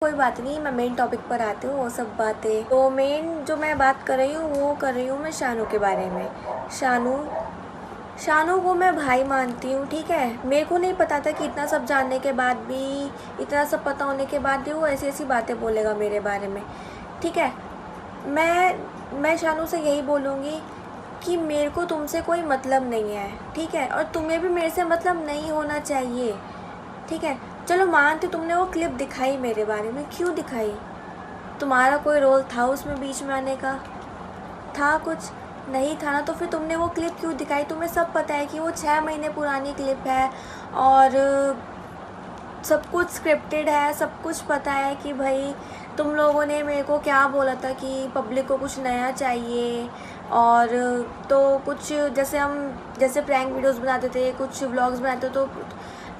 कोई बात नहीं, मैं मेन टॉपिक पर आती हूँ। वो सब बातें तो मेन जो मैं बात कर रही हूँ वो कर रही हूँ मैं शानू के बारे में। शानू शानू को मैं भाई मानती हूँ, ठीक है। मेरे को नहीं पता था कि इतना सब जानने के बाद भी, इतना सब पता होने के बाद भी वो ऐसी ऐसी बातें बोलेगा मेरे बारे में, ठीक है। मैं शानू से यही बोलूँगी कि मेरे को तुमसे कोई मतलब नहीं है, ठीक है, और तुम्हें भी मेरे से मतलब नहीं होना चाहिए, ठीक है। चलो मानती तुमने वो क्लिप दिखाई मेरे बारे में, क्यों दिखाई? तुम्हारा कोई रोल था उसमें बीच में आने का? था कुछ? नहीं था ना, तो फिर तुमने वो क्लिप क्यों दिखाई? तुम्हें सब पता है कि वो 6 महीने पुरानी क्लिप है और सब कुछ स्क्रिप्टेड है, सब कुछ पता है कि भाई तुम लोगों ने मेरे को क्या बोला था कि पब्लिक को कुछ नया चाहिए। और तो कुछ जैसे प्रैंक वीडियोस बनाते थे, कुछ व्लॉग्स बनाते थे, तो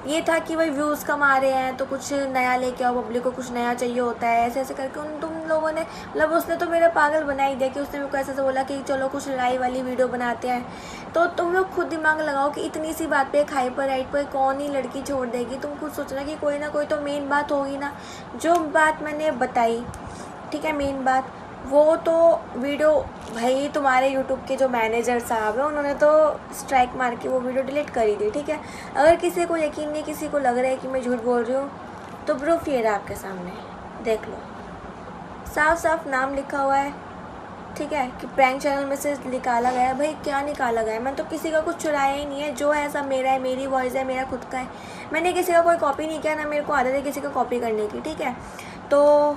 ये था कि भाई व्यूज़ कम आ रहे हैं तो कुछ नया लेके आओ, पब्लिक को कुछ नया चाहिए होता है, ऐसे ऐसे करके उन तुम लोगों ने, मतलब उसने तो मेरा पागल बना ही दिया कि उसने मेरे को ऐसे ऐसे बोला कि चलो कुछ लड़ाई वाली वीडियो बनाते हैं। तो तुम लोग खुद दिमाग लगाओ कि इतनी सी बात पे, एक हाइपर राइट पर कौन ही लड़की छोड़ देगी। तुम खुद सोचना कि कोई ना कोई तो मेन बात होगी ना। जो बात मैंने बताई, ठीक है, मेन बात, वो तो वीडियो भाई तुम्हारे यूट्यूब के जो मैनेजर साहब हैं उन्होंने तो स्ट्राइक मार के वो वीडियो डिलीट कर ही दी, ठीक है। अगर किसी को यकीन नहीं, किसी को लग रहा है कि मैं झूठ बोल रही हूँ, तो प्रूफ ये रहा आपके सामने, देख लो, साफ साफ नाम लिखा हुआ है, ठीक है, कि प्रैंक चैनल में से निकाला गया है। भाई क्या निकाला गया है? मैंने तो किसी का कुछ चुराया ही नहीं है, जो है सब मेरा है, मेरी वॉइस है, मेरा खुद का है। मैंने किसी का कोई कॉपी नहीं किया, ना मेरे को आदत है किसी का कॉपी करने की, ठीक है। तो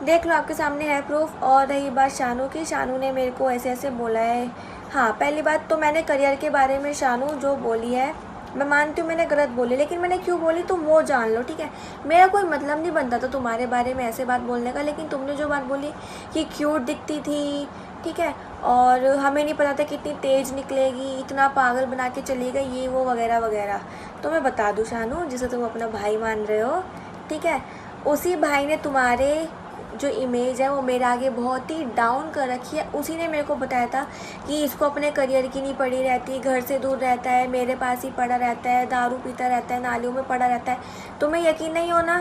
देख लो, आपके सामने है प्रूफ। और रही बात शानू की, शानू ने मेरे को ऐसे ऐसे बोला है। हाँ, पहली बात तो मैंने करियर के बारे में शानू जो बोली है, मैं मानती हूँ मैंने गलत बोली, लेकिन मैंने क्यों बोली तुम वो जान लो, ठीक है। मेरा कोई मतलब नहीं बनता था तुम्हारे बारे में ऐसे बात बोलने का, लेकिन तुमने जो बात बोली कि क्यूट दिखती थी, ठीक है, और हमें नहीं पता था कितनी तेज़ निकलेगी, इतना पागल बना के चली गई, ये वो वगैरह वगैरह। तो मैं बता दूँ शानू, जिसे तुम अपना भाई मान रहे हो, ठीक है, उसी भाई ने तुम्हारे जो इमेज है वो मेरे आगे बहुत ही डाउन कर रखी है। उसी ने मेरे को बताया था कि इसको अपने करियर की नहीं पड़ी रहती, घर से दूर रहता है, मेरे पास ही पड़ा रहता है, दारू पीता रहता है, नालियों में पड़ा रहता है। तुम्हें यकीन नहीं होना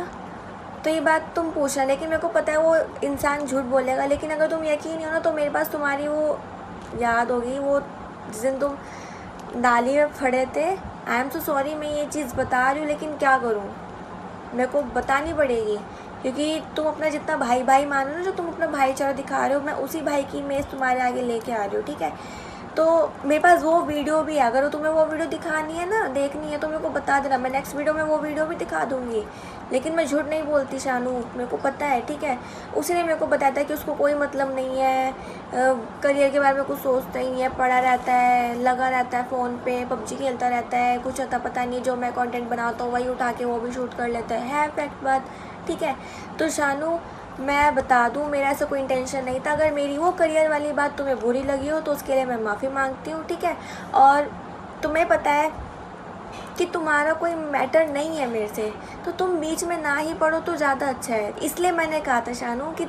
तो ये बात तुम पूछना, लेकिन मेरे को पता है वो इंसान झूठ बोलेगा। लेकिन अगर तुम यकीन नहीं होना तो मेरे पास तुम्हारी वो याद होगी, वो जिस दिन तुम नाली में पड़े थे। आई एम सो सॉरी, मैं ये चीज़ बता रही हूँ, लेकिन क्या करूँ, मेरे को बतानी पड़ेगी, क्योंकि तुम अपना जितना भाई भाई मानो ना, जो तुम अपना भाईचारा दिखा रहे हो, मैं उसी भाई की इमेज तुम्हारे आगे लेके आ रही हूँ, ठीक है। तो मेरे पास वो वीडियो भी है, अगर तुम्हें वो वीडियो दिखानी है ना, देखनी है, तो मेरे को बता देना, मैं नेक्स्ट वीडियो में वो वीडियो भी दिखा दूँगी। लेकिन मैं झूठ नहीं बोलती शानू, मेरे को पता है, ठीक है। उसी ने मेरे को बताया था कि उसको कोई मतलब नहीं है, करियर के बारे में कुछ सोचता ही नहीं है, पड़ा रहता है, लगा रहता है फ़ोन पे, पबजी खेलता रहता है, कुछ अता पता नहीं, जो मैं कंटेंट बनाता हूँ वही उठा के वो भी शूट कर लेता है फैक्ट बात, ठीक है। तो शानू, मैं बता दूँ, मेरा ऐसा कोई इंटेंशन नहीं था। अगर मेरी वो करियर वाली बात तुम्हें बुरी लगी हो तो उसके लिए मैं माफ़ी मांगती हूँ, ठीक है। और तुम्हें पता है कि तुम्हारा कोई मैटर नहीं है मेरे से, तो तुम बीच में ना ही पढ़ो तो ज़्यादा अच्छा है। इसलिए मैंने कहा था शानू कि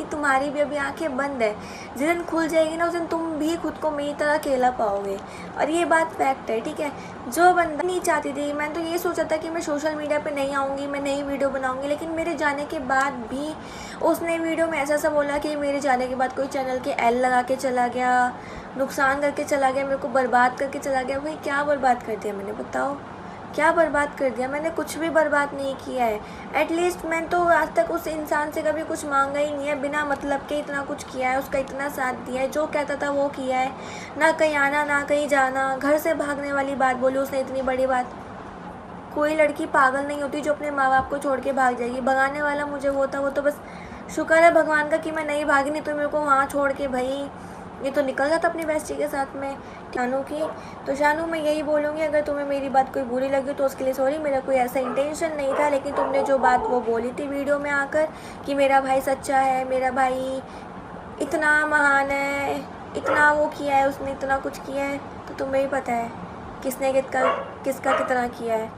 तुम्हारी भी अभी आंखें बंद है, जिस दिन खुल जाएगी ना उस दिन तुम भी खुद को मेरी तरह अकेला पाओगे, और ये बात फैक्ट है, ठीक है। जो बंदा नहीं चाहती थी, मैंने तो ये सोचा था कि मैं सोशल मीडिया पे नहीं आऊँगी, मैं नई वीडियो बनाऊँगी, लेकिन मेरे जाने के बाद भी उसने वीडियो में ऐसा ऐसा बोला कि मेरे जाने के बाद कोई चैनल के एल लगा के चला गया, नुकसान करके चला गया, मेरे को बर्बाद करके चला गया। भाई क्या बर्बाद कर दिया मैंने, बताओ क्या बर्बाद कर दिया? मैंने कुछ भी बर्बाद नहीं किया है। एटलीस्ट मैंने तो आज तक उस इंसान से कभी कुछ मांगा ही नहीं है, बिना मतलब के इतना कुछ किया है, उसका इतना साथ दिया है, जो कहता था वो किया है, ना कहीं आना ना कहीं जाना, घर से भागने वाली बात बोली उसने, इतनी बड़ी बात। कोई लड़की पागल नहीं होती जो अपने माँ बाप को छोड़ के भाग जाएगी। भगाने वाला मुझे वो था, वो तो बस शुक्र है भगवान का कि मैं नहीं भागी, नहीं तो मेरे को वहाँ छोड़ के भाई ये तो निकल जाता अपनी बेस्टी के साथ में, शानू की। तो शानू, मैं यही बोलूँगी, अगर तुम्हें मेरी बात कोई बुरी लगी तो उसके लिए सॉरी, मेरा कोई ऐसा इंटेंशन नहीं था। लेकिन तुमने जो बात वो बोली थी वीडियो में आकर कि मेरा भाई सच्चा है, मेरा भाई इतना महान है, इतना वो किया है, उसने इतना कुछ किया है, तो तुम्हें ही पता है किसने किसका कितना किया है,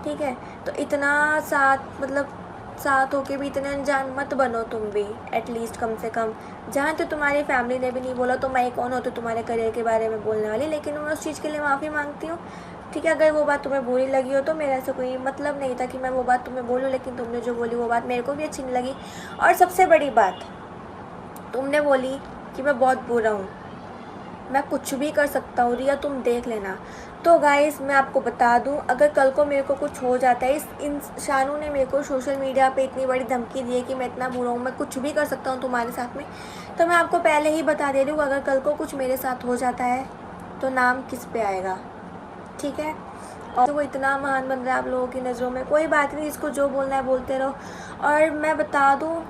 ठीक है। तो इतना साथ, मतलब साथ होके भी इतने अनजान मत बनो तुम भी, एटलीस्ट कम से कम। जहाँ तो तुम्हारी फैमिली ने भी नहीं बोला तो मैं कौन होती तुम्हारे करियर के बारे में बोलने वाली, लेकिन मैं उस चीज़ के लिए माफ़ी मांगती हूँ। ठीक है, अगर वो बात तुम्हें बुरी लगी हो तो मेरा ऐसा कोई मतलब नहीं था कि मैं वो बात तुम्हें बोलूँ, लेकिन तुमने जो बोली वो बात मेरे को भी अच्छी नहीं लगी। और सबसे बड़ी बात, तुमने बोली कि मैं बहुत बुरा हूँ, मैं कुछ भी कर सकता हूँ रिया, तुम देख लेना। तो गाइस मैं आपको बता दूँ, अगर कल को मेरे को कुछ हो जाता है, शानू ने मेरे को सोशल मीडिया पे इतनी बड़ी धमकी दी है कि मैं इतना बुरा हूँ, मैं कुछ भी कर सकता हूँ तुम्हारे साथ में, तो मैं आपको पहले ही बता दे रही हूँ, अगर कल को कुछ मेरे साथ हो जाता है तो नाम किस पे आएगा, ठीक है। और वो इतना महान बन रहा है आप लोगों की नज़रों में, कोई बात नहीं, इसको जो बोलना है बोलते रहो। और मैं बता दूँ,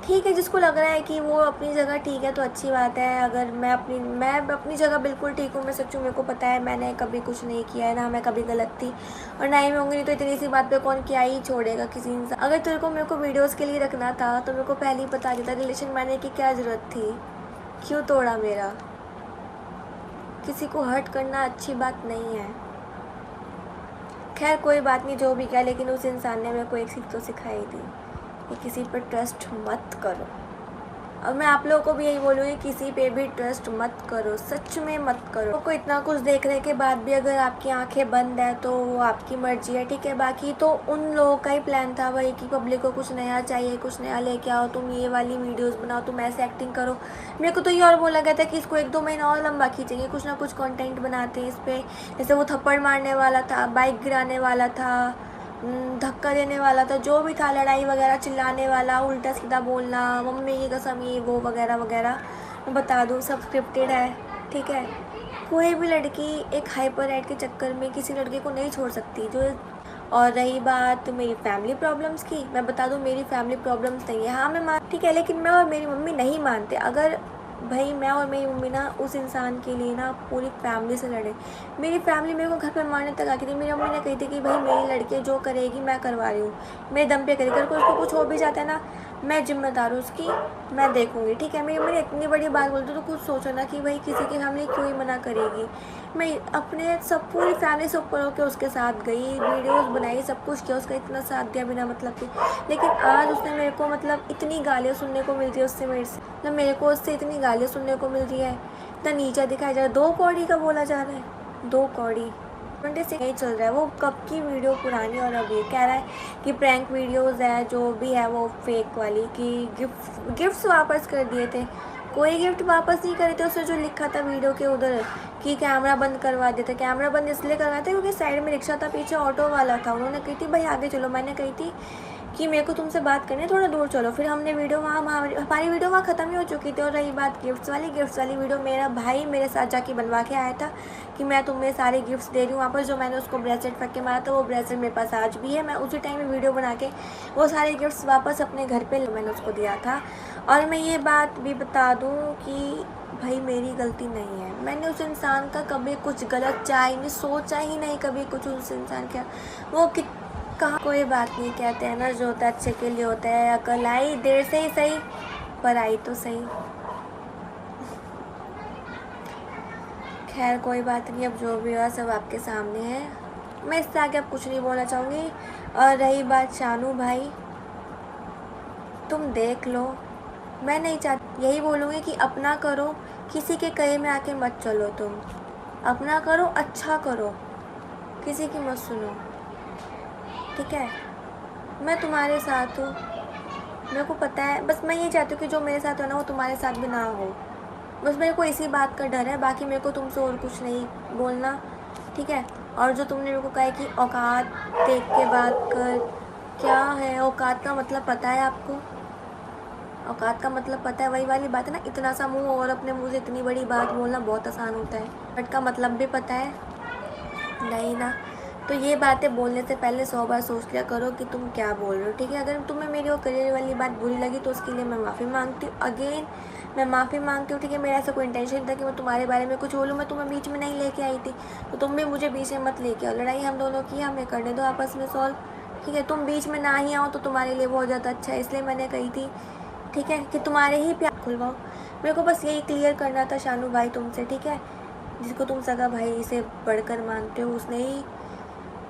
ठीक है, जिसको लग रहा है कि वो अपनी जगह ठीक है तो अच्छी बात है। अगर मैं अपनी जगह बिल्कुल ठीक हूँ, मैं सच हूँ, मेरे को पता है मैंने कभी कुछ नहीं किया है, ना मैं कभी गलत थी और ना ही मैं होंगी, नहीं तो इतनी सी बात पे कौन क्या ही छोड़ेगा किसी इंसान। अगर तेरे को मेरे को वीडियोज़ के लिए रखना था तो मेरे को पहले ही बता देता, रिलेशन बनाने की क्या ज़रूरत थी, क्यों तोड़ा मेरा। किसी को हर्ट करना अच्छी बात नहीं है। खैर कोई बात नहीं, जो भी क्या, लेकिन उस इंसान ने मेरे को एक सीख तो सिखाई थी कि किसी पर ट्रस्ट मत करो। अब मैं आप लोगों को भी यही बोलूँगी, किसी पे भी ट्रस्ट मत करो, सच में मत करो। आपको इतना कुछ देखने के बाद भी अगर आपकी आंखें बंद है तो वो आपकी मर्जी है, ठीक है। बाकी तो उन लोगों का ही प्लान था भाई कि पब्लिक को कुछ नया चाहिए, कुछ नया लेके आओ, तुम ये वाली वीडियोस बनाओ, तुम ऐसे एक्टिंग करो। मेरे को तो ये और बोला गया था कि इसको 1-2 महीना और लंबा खींचेंगे, कुछ ना कुछ कंटेंट बनाते हैं इस पर। जैसे वो थप्पड़ मारने वाला था, बाइक गिराने वाला था, धक्का देने वाला था, जो भी था, लड़ाई वगैरह, चिल्लाने वाला, उल्टा सीधा बोलना, मम्मी की कसम, ये वो वगैरह वगैरह। मैं बता दूँ सब स्क्रिप्टेड है, ठीक है। कोई भी लड़की एक हाइपर एक्ट के चक्कर में किसी लड़के को नहीं छोड़ सकती। जो और रही बात मेरी फैमिली प्रॉब्लम्स की, मैं बता दूँ मेरी फैमिली प्रॉब्लम्स नहीं है, हाँ मैं मान, ठीक है, लेकिन मैं और मेरी मम्मी नहीं मानते। अगर भाई मैं और मेरी मम्मी ना उस इंसान के लिए ना पूरी फैमिली से लड़े, मेरी फैमिली मेरे को घर पे मारने तक आती थी। मेरी मम्मी ने कही थी कि भाई मेरी लड़की जो करेगी मैं करवा रही हूँ, मेरे दम पे करेगी, अगर उसको कुछ हो भी जाता है ना मैं जिम्मेदार हूँ उसकी, मैं देखूँगी, ठीक है। मेरी मम्मी ने इतनी बड़ी बात बोलती तो कुछ सोचो ना कि भाई किसी की फैमिली क्यों ही मना करेगी। मैं अपने सब पूरी फैमिली से ऊपर होकर उसके साथ गई, वीडियोस बनाई, सब कुछ किया, उसका इतना साथ दिया बिना मतलब के। लेकिन आज उसने मेरे को मतलब इतनी गालियाँ सुनने को मिलती है उससे, मेरे से मतलब मेरे को उससे इतनी गालियाँ सुनने को मिल रही है, इतना नीचा दिखाया जा रहा है। 2 कौड़ी का बोला जा रहा है, 2 कौड़ी घंटे से नहीं चल रहा है। वो कब की वीडियो पुरानी, और अभी कह रहा है कि प्रैंक वीडियोस है जो भी है वो फेक वाली, कि गिफ्ट्स वापस कर दिए थे। कोई गिफ्ट वापस नहीं करे थे, उसने जो लिखा था वीडियो के उधर कि कैमरा बंद करवा देते। कैमरा बंद इसलिए करवाया था क्योंकि साइड में रिक्शा था, पीछे ऑटो वाला था। उन्होंने कही थी भाई आगे चलो, मैंने कही थी कि मेरे को तुमसे बात करनी है, थोड़ा दूर चलो। फिर हमने वीडियो हमारी वीडियो वहाँ ख़त्म ही हो चुकी थी। और रही बात गिफ्ट्स वाली वीडियो, मेरा भाई मेरे साथ जाके बनवा के आया था कि मैं तुम्हें सारे गिफ्ट्स दे रही हूँ वापस। जो मैंने उसको ब्रेसलेट फेंक के मारा था वो ब्रेसलेट मेरे पास आज भी है। मैं उसी टाइम में वीडियो बना के वो सारे गिफ्ट्स वापस अपने घर पे मैंने उसको दिया था। और मैं ये बात भी बता दूँ कि भाई मेरी गलती नहीं है, मैंने उस इंसान का कभी कुछ गलत चाहा ही नहीं, सोचा ही नहीं कभी कुछ उस इंसान का। वो कहाँ, कोई बात नहीं, कहते हैं ना जो होता है अच्छे के लिए होता है। अकल आई देर से ही सही, पर आई तो सही। खैर कोई बात नहीं, अब जो भी हुआ सब आपके सामने है, मैं इससे आगे अब कुछ नहीं बोलना चाहूँगी। और रही बात शानू भाई, तुम देख लो, मैं नहीं चाहती, यही बोलूँगी कि अपना करो, किसी के कहे में आके मत चलो। तुम अपना करो, अच्छा करो, किसी की मत सुनो, ठीक है। मैं तुम्हारे साथ हूँ, मेरे को पता है। बस मैं ये चाहती हूँ कि जो मेरे साथ हो ना वो तुम्हारे साथ भी ना हो, बस मेरे को इसी बात का डर है। बाकी मेरे को तुमसे और कुछ नहीं बोलना, ठीक है। और जो तुमने मेरे को कहा है कि औकात देख के बात कर, क्या है औकात का मतलब पता है आपको? औकात का मतलब पता है? वही वाली बात है ना, इतना सा मुँह और अपने मुँह से इतनी बड़ी बात बोलना बहुत आसान होता है, बट का मतलब भी पता है नहीं ना। तो ये बातें बोलने से पहले 100 बार सोच लिया करो कि तुम क्या बोल रहे हो, ठीक है। अगर तुम्हें मेरी वो करियर वाली बात बुरी लगी तो उसके लिए मैं माफ़ी मांगती हूँ। अगेन मैं माफ़ी मांगती हूँ, ठीक है। मेरा ऐसा कोई इंटेंशन था कि मैं तुम्हारे बारे में कुछ बोलूँ, मैं तुम्हें बीच में नहीं लेके आई थी, तो तुम भी मुझे बीच में मत लेके आओ। लड़ाई हम दोनों की, हमें करने दो आपस में सॉल्व, ठीक है। तुम बीच में ना ही आओ तो तुम्हारे लिए बहुत ज़्यादा अच्छा है, इसलिए मैंने कही थी, ठीक है, कि तुम्हारे ही प्यार खुलवाओ। मेरे को बस यही क्लियर करना था शानू भाई तुमसे, ठीक है। जिसको तुम सगा भाई से बढ़कर मानते हो उसने ही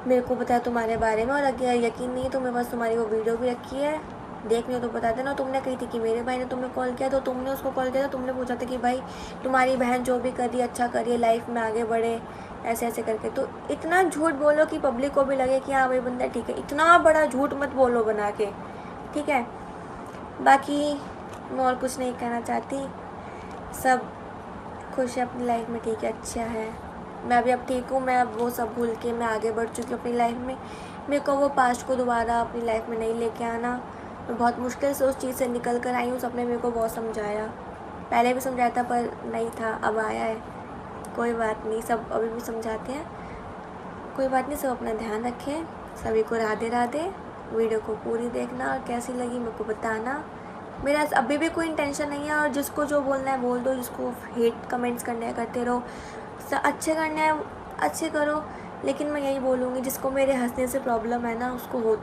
मेरे को बताया तुम्हारे बारे में। और अगर यकीन नहीं तो मेरे पास तुम्हारी वो वीडियो भी रखी है, देखनी हो तो बता देना। तुमने कही थी कि मेरे भाई ने तुम्हें कॉल किया, तो तुमने उसको कॉल किया था, तुमने पूछा था कि भाई तुम्हारी बहन जो भी कर रही है अच्छा कर रही है, लाइफ में आगे बढ़े, ऐसे ऐसे करके। तो इतना झूठ बोलो कि पब्लिक को भी लगे कि हाँ भाई बंदा ठीक है। इतना बड़ा झूठ मत बोलो बना के, ठीक है। बाकी मैं और कुछ नहीं कहना चाहती, सब खुश है अपनी लाइफ में, ठीक है, अच्छा है। मैं भी अब ठीक हूँ, मैं अब वो सब भूल के मैं आगे बढ़ चुकी हूँ अपनी लाइफ में। मेरे को वो पास्ट को दोबारा अपनी लाइफ में नहीं लेके आना। मैं बहुत मुश्किल से उस चीज़ से निकल कर आई हूँ। सबने मेरे को बहुत समझाया, पहले भी समझाया था पर नहीं था, अब आया है। कोई बात नहीं, सब अभी भी समझाते हैं, कोई बात नहीं। सब अपना ध्यान रखें। सभी को राधे राधे। वीडियो को पूरी देखना और कैसी लगी मेरे को बताना। मेरा अभी भी कोई इंटेंशन नहीं है, और जिसको जो बोलना है बोल दो, जिसको हेट कमेंट्स करने हैं करते रहो, अच्छे करने हैं अच्छे करो। लेकिन मैं यही बोलूँगी, जिसको मेरे हंसने से प्रॉब्लम है ना, उसको होती